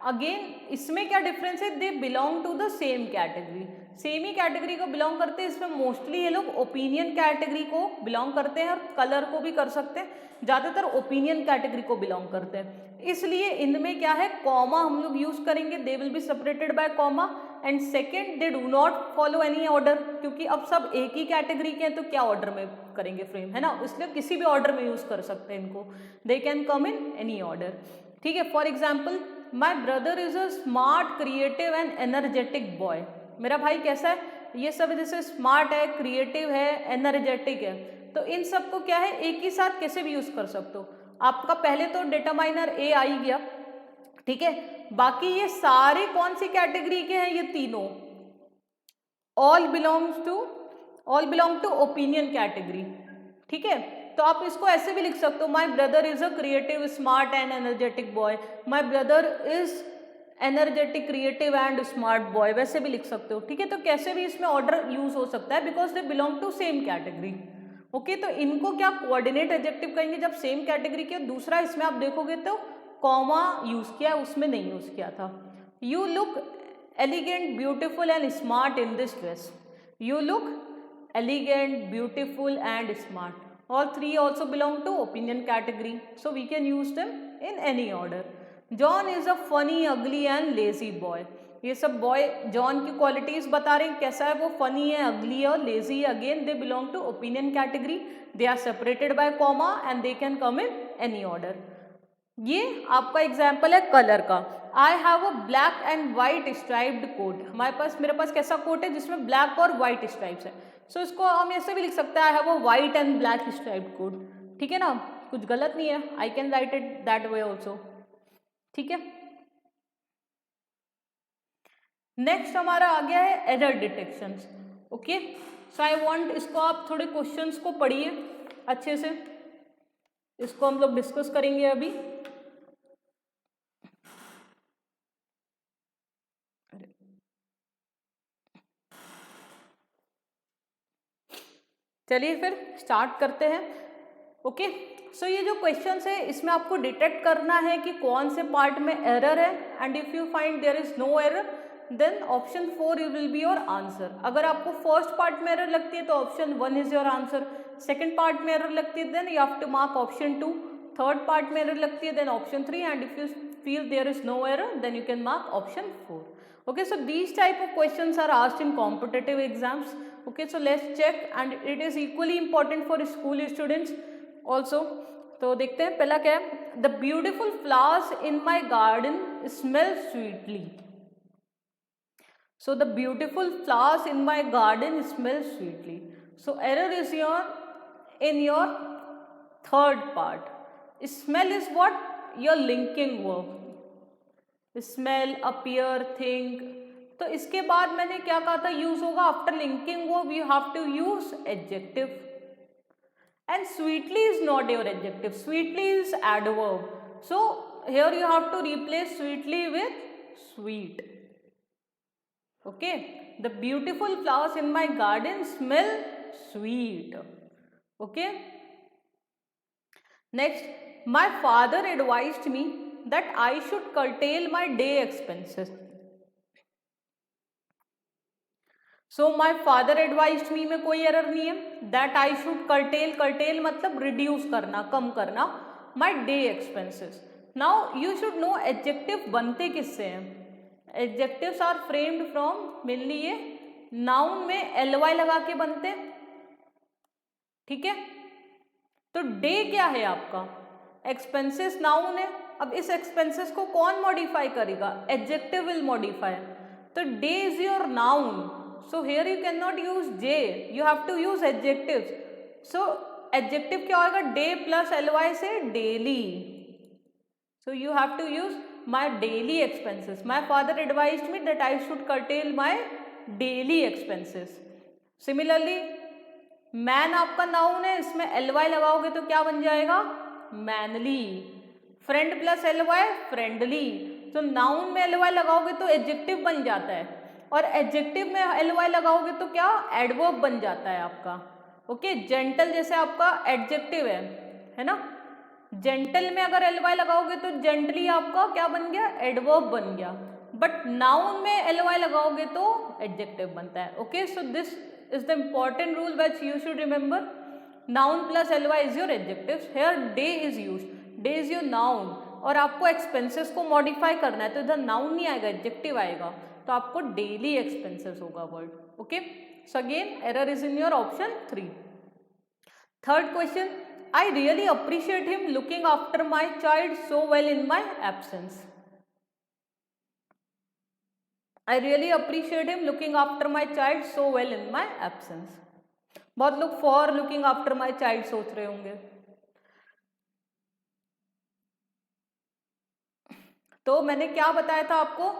अगेन इसमें क्या डिफरेंस है, they belong to the same category, same ही कैटेगरी को बिलोंग करते हैं। इसमें मोस्टली ये लोग ओपिनियन कैटेगरी को बिलोंग करते हैं और कलर को भी कर सकते हैं, ज़्यादातर ओपिनियन कैटेगरी को बिलोंग करते हैं। इसलिए इनमें क्या है, कॉमा हम लोग यूज करेंगे, they will be separated by comma. And second, they do not follow any order, क्योंकि अब सब एक ही कैटेगरी के हैं तो क्या ऑर्डर में करेंगे फ्रेम, है ना, इसलिए किसी भी ऑर्डर में यूज कर सकते हैं इनको, दे can come in any order. ठीक है, for example my brother is a smart creative and energetic boy. मेरा भाई कैसा है, ये सब जैसे स्मार्ट है, क्रिएटिव है, एनर्जेटिक है, तो इन सब को क्या है एक ही साथ कैसे भी यूज कर सकते हो। आपका पहले तो डिटरमाइनर ए आ ही गया, ठीक है, बाकी ये सारे कौन सी कैटेगरी के हैं, ये तीनों all belong to opinion category. ठीक है, तो आप इसको ऐसे भी लिख सकते हो, माई brother is a creative smart and energetic boy, my brother is energetic creative and smart boy, वैसे भी लिख सकते हो। ठीक है, तो कैसे भी इसमें ऑर्डर यूज हो सकता है because they belong to same category. Okay, तो इनको क्या कोऑर्डिनेट एडजेक्टिव कहेंगे जब सेम कैटेगरी के। दूसरा इसमें आप देखोगे तो कॉमा यूज किया, उसमें नहीं यूज किया था। You look elegant beautiful and smart in this dress, you look elegant beautiful and smart, all three also belong to opinion category, so we can use them in any order. John is a funny, ugly and lazy boy. ये सब boy John की qualities बता रहे हैं, कैसा है वो, funny है, अगली है और लेजी है। Again they belong to opinion category, they are separated by comma and they can come in any order. ये आपका एग्जाम्पल है कलर का। I have a black and white striped coat, मेरे पास कैसा कोट है जिसमें ब्लैक और वाइट स्ट्राइप्स है, सो इसको हम ऐसे भी लिख सकते हैं, I have a white and black striped coat. ठीक है ना, कुछ गलत नहीं है, I can write it that way also. ठीक है, नेक्स्ट हमारा आ गया है error detection. Okay, so I want, इसको आप थोड़े क्वेश्चंस को पढ़िए अच्छे से, इसको हम लोग डिस्कस करेंगे अभी। चलिए फिर स्टार्ट करते हैं। ओके, सो ये जो क्वेश्चंस है इसमें आपको डिटेक्ट करना है कि कौन से पार्ट में एरर है, and if you find there is no error then option 4 will be your answer. अगर आपको फर्स्ट पार्ट में एरर लगती है तो option 1 is your answer, second part में एरर लगती है then you have to mark option 2, third part में एरर लगती है then option 3, and if you feel there is no error then you can mark option 4. Okay, so these type of questions are asked in competitive exams. Okay, so let's check, and it is equally important for school students also. तो देखते हैं पहला क्या है, the beautiful flowers in my garden smell sweetly. So the beautiful flowers in my garden smell sweetly. So error is in your third part. Smell is what? Your linking verb. Smell, appear, think. तो इसके बाद मैंने क्या कहा था, use होगा after linking verb you have to use adjective, and sweetly is not your adjective, sweetly is adverb, so here you have to replace sweetly with sweet. Okay, the beautiful flowers in my garden smell sweet. Okay. Next, my father advised me that I should curtail my day expenses. So my father advised me में कोई error नहीं है। That I should curtail मतलब reduce करना, कम करना, my day expenses. Now you should know adjective बनते किससे हैं। Adjectives are framed from, mainly ये नाउन में ly लगा के बनते, ठीक है। तो डे क्या है आपका, एक्सपेंसेस नाउन है। अब इस एक्सपेंसेस को कौन मॉडिफाई करेगा, एडजेक्टिव विल मॉडिफाई। तो day is your noun, so here you cannot use J, you have to use adjectives. So adjective क्या होगा, day plus ly से daily. So you have to use my daily expenses. My father advised me that I should curtail my daily expenses. Similarly, man आपका noun है, इसमें ly लगाओगे तो क्या बन जाएगा, manly. friend plus ly friendly. तो noun में ly लगाओगे तो adjective बन जाता है, और एडजेक्टिव में ly लगाओगे तो क्या, एडवर्ब बन जाता है आपका। ओके, जेंटल जैसे आपका एडजेक्टिव है ना, जेंटल में अगर ly लगाओगे तो जेंटली आपका क्या बन गया, एडवर्ब बन गया। बट नाउन में ly लगाओगे तो एडजेक्टिव बनता है। Okay, so this is the important rule which you should remember. Noun plus ly is your adjective. Here day is used, day is your noun, और आपको एक्सपेंसेस को मॉडिफाई करना है तो इधर नाउन नहीं आएगा, एडजेक्टिव आएगा, तो आपको डेली एक्सपेंसेस होगा word. Okay, so again error is in your option 3। Third question, I really appreciate him looking after my child so well in my absence. I really appreciate him looking after my child so well in my absence. बहुत लोग for looking after my child सोच रहे होंगे। तो मैंने क्या बताया था आपको,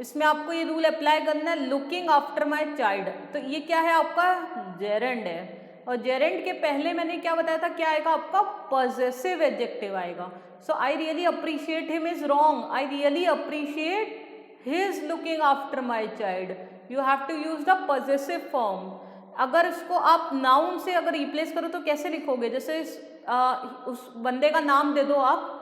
इसमें आपको ये रूल अप्लाई करना है, लुकिंग आफ्टर माई चाइल्ड। तो ये क्या है आपका, जेरेंड है, और जेरेंड के पहले मैंने क्या बताया था, क्या आएगा आपका, पॉजेसिव एडजेक्टिव आएगा। So I really appreciate him is wrong, I really appreciate his looking after my child. You have to use the possessive form. अगर इसको आप नाउन से अगर रिप्लेस करो तो कैसे लिखोगे, जैसे उस बंदे का नाम दे दो आप,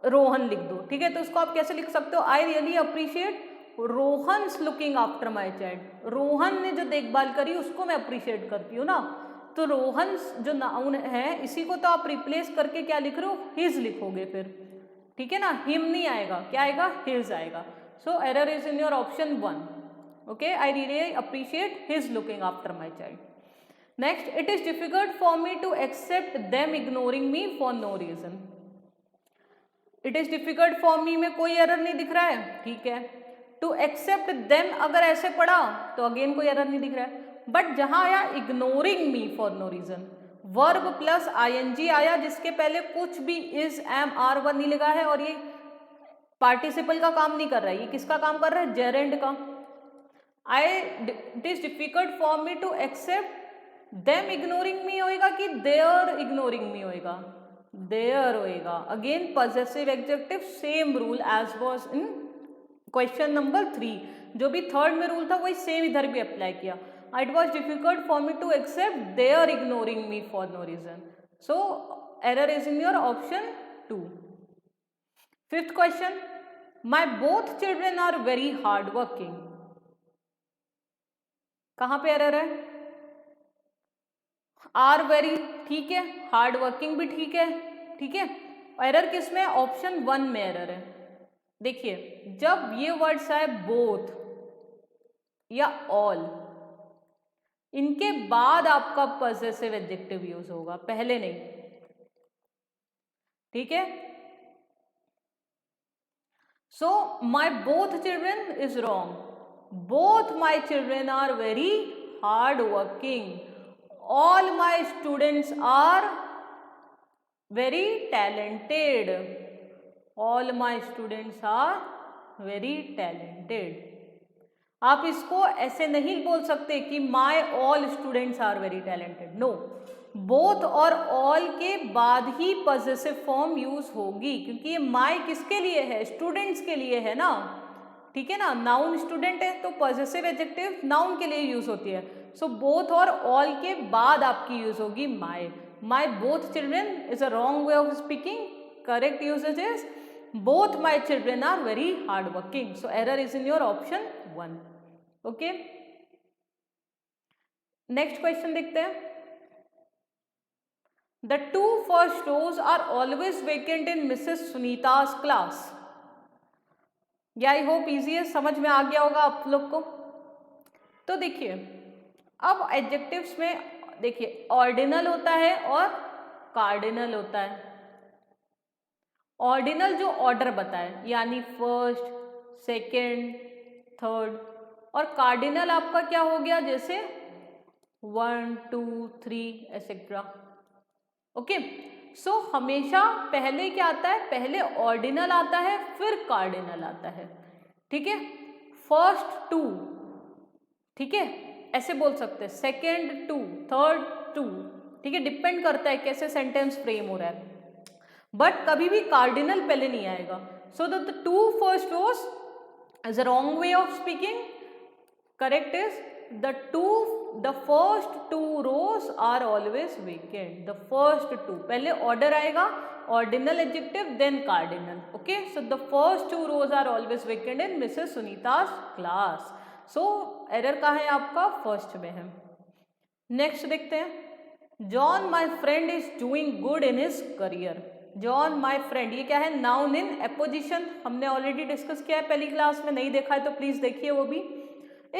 रोहन लिख दो, ठीक है, तो उसको आप कैसे लिख सकते हो, आई really appreciate Rohan's looking after my child. Rohan ने जो देखभाल करी उसको मैं अप्रिशिएट करती हूँ ना, तो रोहन्स जो नाउन है इसी को तो आप रिप्लेस करके क्या लिख रहे हो, हिज लिखोगे फिर, ठीक है ना, हिम नहीं आएगा, क्या आएगा, हिज आएगा। So error is in your option 1। Okay, I really appreciate his looking after my child. Next, it is difficult for me to accept them ignoring me for no reason. It is difficult for me में कोई error नहीं दिख रहा है, ठीक है। To accept them अगर ऐसे पढ़ा तो अगेन कोई एरर नहीं दिख रहा है, बट जहां आया ignoring me for no reason, verb plus ing आया जिसके पहले कुछ भी इज एम आर वन नहीं लगा है, और ये पार्टिसिपल का काम नहीं कर रहा है, ये किसका काम कर रहा है, जेरेंड का। It is difficult for me to accept them ignoring me होएगा कि देयर इग्नोरिंग मी होएगा, देयर होएगा। Again possessive adjective, same rule as was in question number 3, जो भी थर्ड में रूल था वही सेम इधर भी अप्लाई किया। It was difficult for me to accept their ignoring me for no reason. So error is in your option 2। Fifth question, my both children are very hard working. कहां पे error है, are very ठीक है, hard working भी ठीक है, ठीक है। एरर किस में, ऑप्शन 1 में एरर है। देखिए, जब ये वर्ड्स आए बोथ या ऑल, इनके बाद आपका पॉसेसिव एडजेक्टिव यूज होगा, पहले नहीं, ठीक है। So my both children is wrong, both my children are very hard working, all my students are very talented, all my students are very talented. आप इसको ऐसे नहीं बोल सकते कि my all students are very talented, no, both और all के बाद ही पॉसेसिव फॉर्म यूज होगी, क्योंकि ये माई किसके लिए है, स्टूडेंट्स के लिए है ना, ठीक है ना। नाउन स्टूडेंट है तो पॉसेसिव एडजेक्टिव नाउन के लिए यूज होती है। सो बोथ और ऑल के बाद आपकी यूज होगी माई। My both children is a wrong way of speaking. Correct usage is both my children are very hardworking. So error is in your option 1. Okay. Next question देखते हैं. The 2 first rows are always vacant in Mrs. Sunita's class. या I hope easy है, समझ में आ गया होगा आप लोग को. तो देखिए अब एडजेक्टिव्स में देखिए ऑर्डिनल होता है और कार्डिनल होता है. ऑर्डिनल जो ऑर्डर बताए यानी फर्स्ट, सेकंड, थर्ड, और कार्डिनल आपका क्या हो गया जैसे 1, 2, 3 एसेट्रा. ओके. सो हमेशा पहले क्या आता है, पहले ऑर्डिनल आता है फिर कार्डिनल आता है. ठीक है. फर्स्ट 2, ठीक है, ऐसे बोल सकते हैं. Second 2, third 2. ठीक है, डिपेंड करता है कैसे सेंटेंस फ्रेम हो रहा है, बट कभी भी कार्डिनल पहले नहीं आएगा. So the 2 first rows is a wrong way of speaking. Correct is the first 2 rows are always vacant. The first 2 पहले ऑर्डर आएगा, ordinal adjective then cardinal. Okay. So the first 2 rows are always vacant in Mrs. Sunita's class. So error कहाँ है आपका, first में है. Next देखते हैं. John my friend is doing good in his career. John my friend ये क्या है, नाउन इन एपोजिशन. हमने ऑलरेडी डिस्कस किया है पहली क्लास में, नहीं देखा है तो प्लीज देखिए वो भी.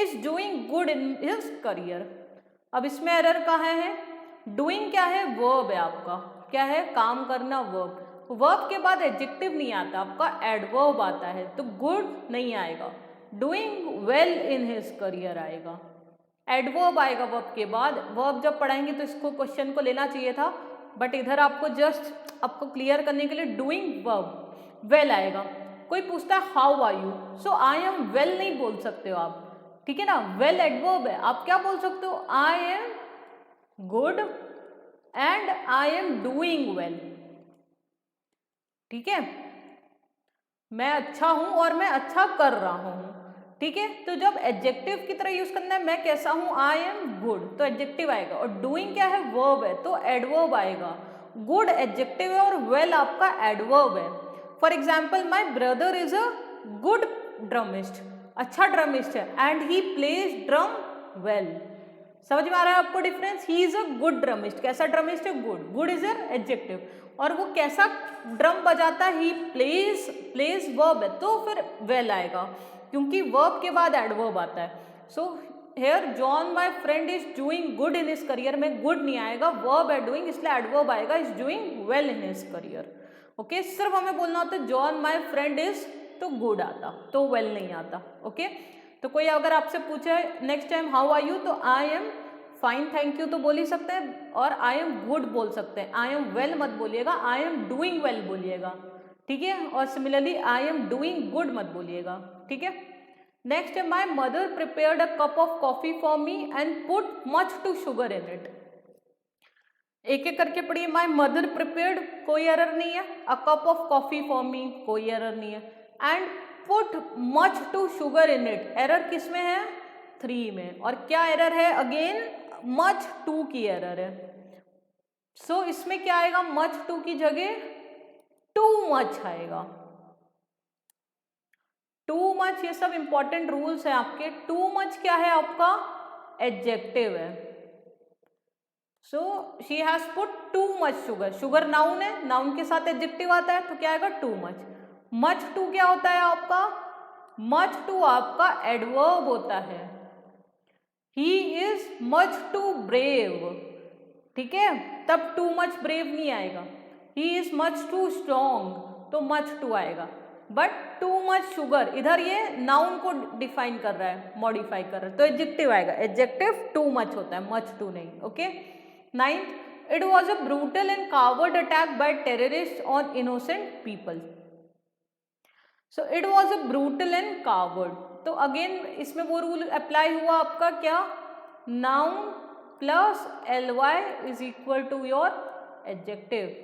Is doing good in his career. अब इसमें एरर कहाँ है, डूइंग क्या है, वर्ब है आपका. क्या है, काम करना, वर्ब. वर्ब के बाद एडजेक्टिव नहीं आता आपका, एडवर्ब आता है. तो गुड नहीं आएगा, doing well in his career आएगा. एडवर्ब आएगा वर्ब के बाद. वर्ब जब पढ़ाएंगे तो इसको क्वेश्चन को लेना चाहिए था, बट इधर आपको जस्ट आपको क्लियर करने के लिए डूइंग वर्ब वेल आएगा. कोई पूछता है how are you, so I am well नहीं बोल सकते हो आप. ठीक है ना, वेल एडवर्ब है. आप क्या बोल सकते हो, I am good and I am doing well. ठीक है, मैं अच्छा हूं और मैं अच्छा कर रहा हूं. ठीक है. तो जब एडजेक्टिव की तरह यूज करना है, मैं कैसा हूं, आई एम गुड, तो एडजेक्टिव आएगा. और डूइंग क्या है, वर्ब है, तो एडवर्ब आएगा. गुड एडजेक्टिव है और वेल आपका एडवर्ब है. For example my brother is a good drummist, अच्छा ड्रमिस्ट है, and he plays drum well. समझ में आ रहा है आपको difference. He is a good drummist, कैसा ड्रमिस्ट है, गुड. गुड इज एडजेक्टिव, और वो कैसा ड्रम बजाता है, ही प्लेज वर्ब है, तो फिर वेल आएगा, क्योंकि वर्ब के बाद एडवर्ब आता है. So here John my friend is doing good in his career में गुड नहीं आएगा, वर्ब है डूइंग, इसलिए एडवर्ब आएगा, is doing well in his career. Okay. सिर्फ हमें बोलना होता है जॉन माई फ्रेंड इज, तो गुड आता, तो वेल नहीं आता. ओके. तो कोई अगर आपसे पूछे next time how are you, तो I am fine thank you तो बोल ही सकते हैं, और आई एम गुड बोल सकते हैं. आई एम वेल मत बोलिएगा, आई एम डूइंग वेल बोलिएगा. ठीक है. और similarly I am doing good मत बोलिएगा. ठीक है. नेक्स्ट है my mother prepared a cup of coffee for me and put much too sugar in it. एक एक करके पढ़िए. माई मदर प्रिपेयर्ड, कोई एरर नहीं है. A cup of coffee for me, कोई एरर नहीं है. And put much too sugar in it, error किस में है, 3 में. और क्या एरर है, अगेन मच टू की एरर है. सो इसमें क्या आएगा, मच टू की जगह टू मच आएगा. टू मच, ये सब इंपॉर्टेंट रूल्स हैं आपके. टू मच क्या है आपका, एडजेक्टिव है. So she has put to much sugar. Sugar noun है, नाउन के साथ एडजेक्टिव आता है, तो क्या आएगा, टू मच. मच टू क्या होता है आपका, मच टू आपका एडवर्ब होता है. He is much too brave. ठीक है, तब टू मच ब्रेव नहीं आएगा. He is much too strong, तो मच टू आएगा. बट टू मच शुगर, इधर ये नाउन को डिफाइन कर रहा है, मॉडिफाई कर रहा है, तो एडजेक्टिव आएगा. एडजेक्टिव टू मच होता है, मच टू नहीं. Okay. 9th, it was a brutal and coward attack by terrorist on innocent people. So it was a brutal and coward, तो अगेन इसमें वो रूल अप्लाई हुआ आपका, क्या, noun plus ly is equal to your adjective.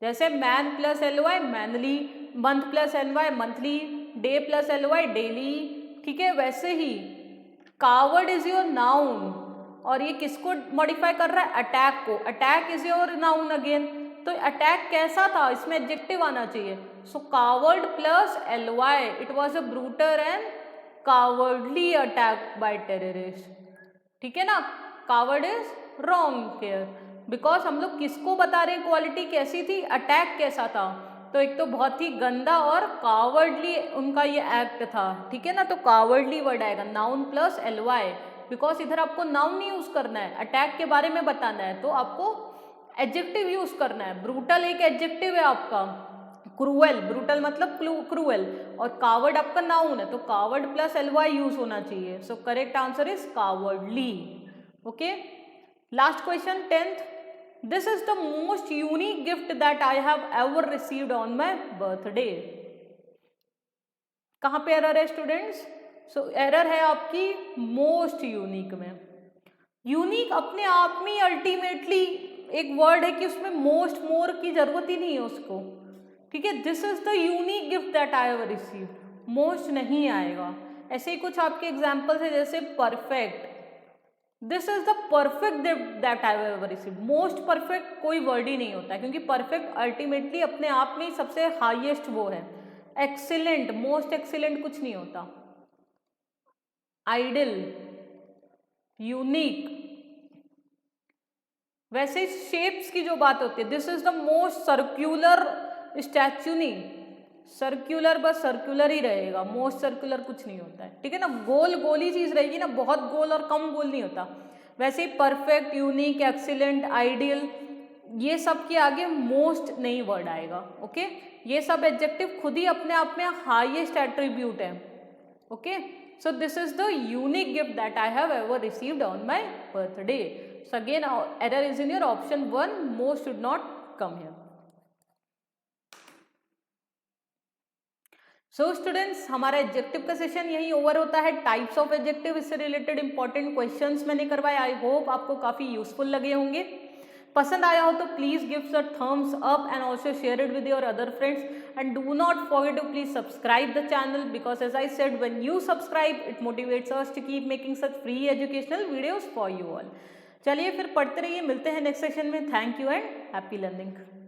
जैसे man plus ly manly, month plus ny monthly, day plus ly daily. ठीक है. वैसे ही कावर्ड इज योर नाउन, और ये किसको मॉडिफाई कर रहा है? अटैक को। Attack is your noun again. तो अटैक कैसा था? इसमें एडजेक्टिव आना चाहिए। So coward plus ly, it was a brutal and cowardly attack by terrorist. ठीक है ना, coward is wrong here, because हम लोग किसको बता रहे हैं क्वालिटी कैसी थी, अटैक कैसा था। तो एक तो बहुत ही गंदा और कावर्डली उनका ये एक्ट था। ठीक है ना, तो कावर्डली वर्ड आएगा, नाउन प्लस ly, बिकॉज इधर आपको नाउन नहीं यूज करना है, अटैक के बारे में बताना है, तो आपको एडजेक्टिव यूज करना है। ब्रूटल एक एडजेक्टिव है आपका, क्रूएल, ब्रूटल मतलब क्रूएल, और कावर्ड आपका नाउन है, तो कावर्ड प्लस ly यूज होना चाहिए। So correct answer is cowardly. Okay, last question 10th, this is the most unique gift that I have ever received on my birthday. कहां पे error है students? So error है आपकी most unique में। Unique अपने आप में अल्टीमेटली एक वर्ड है कि उसमें मोस्ट मोर की जरूरत ही नहीं है उसको। ठीक है, this is the unique gift that I have received, most नहीं आएगा। ऐसे ही कुछ आपके एग्जाम्पल्स है, जैसे perfect, this is the perfect that I have ever received. Most perfect कोई वर्ड ही नहीं होता है, क्योंकि परफेक्ट अल्टीमेटली अपने आप में ही सबसे हाईएस्ट वो है। एक्सीलेंट, मोस्ट एक्सीलेंट कुछ नहीं होता। आइडल, यूनिक, वैसे शेप्स की जो बात होती है, this is the most circular statue, नहीं, सर्क्यूलर बस सर्क्यूलर ही रहेगा, मोस्ट सर्क्यूलर कुछ नहीं होता है। ठीक है ना, गोल गोल ही चीज रहेगी ना, बहुत गोल और कम गोल नहीं होता। वैसे ही परफेक्ट, यूनिक, एक्सीलेंट, आइडियल, ये सब के आगे मोस्ट नहीं वर्ड आएगा। ओके, ये सब एडजेक्टिव खुद ही अपने आप में हाईएस्ट एट्रीब्यूट है। Okay, so this is the unique gift that I have ever received on my birthday. So again error is in your option 1, most should not come here. So students, हमारा adjective का session यही over होता है। Types of adjective, इससे related important questions मैंने करवाए। I hope आपको काफी यूजफुल लगे होंगे। पसंद आया हो तो please give a thumbs up and also share it with your other friends and do not forget to please subscribe the channel, because as I said when you subscribe it motivates us to keep making such free educational videos for you all. चलिए फिर पढ़ते रहिए, मिलते हैं next session में। Thank you and happy learning.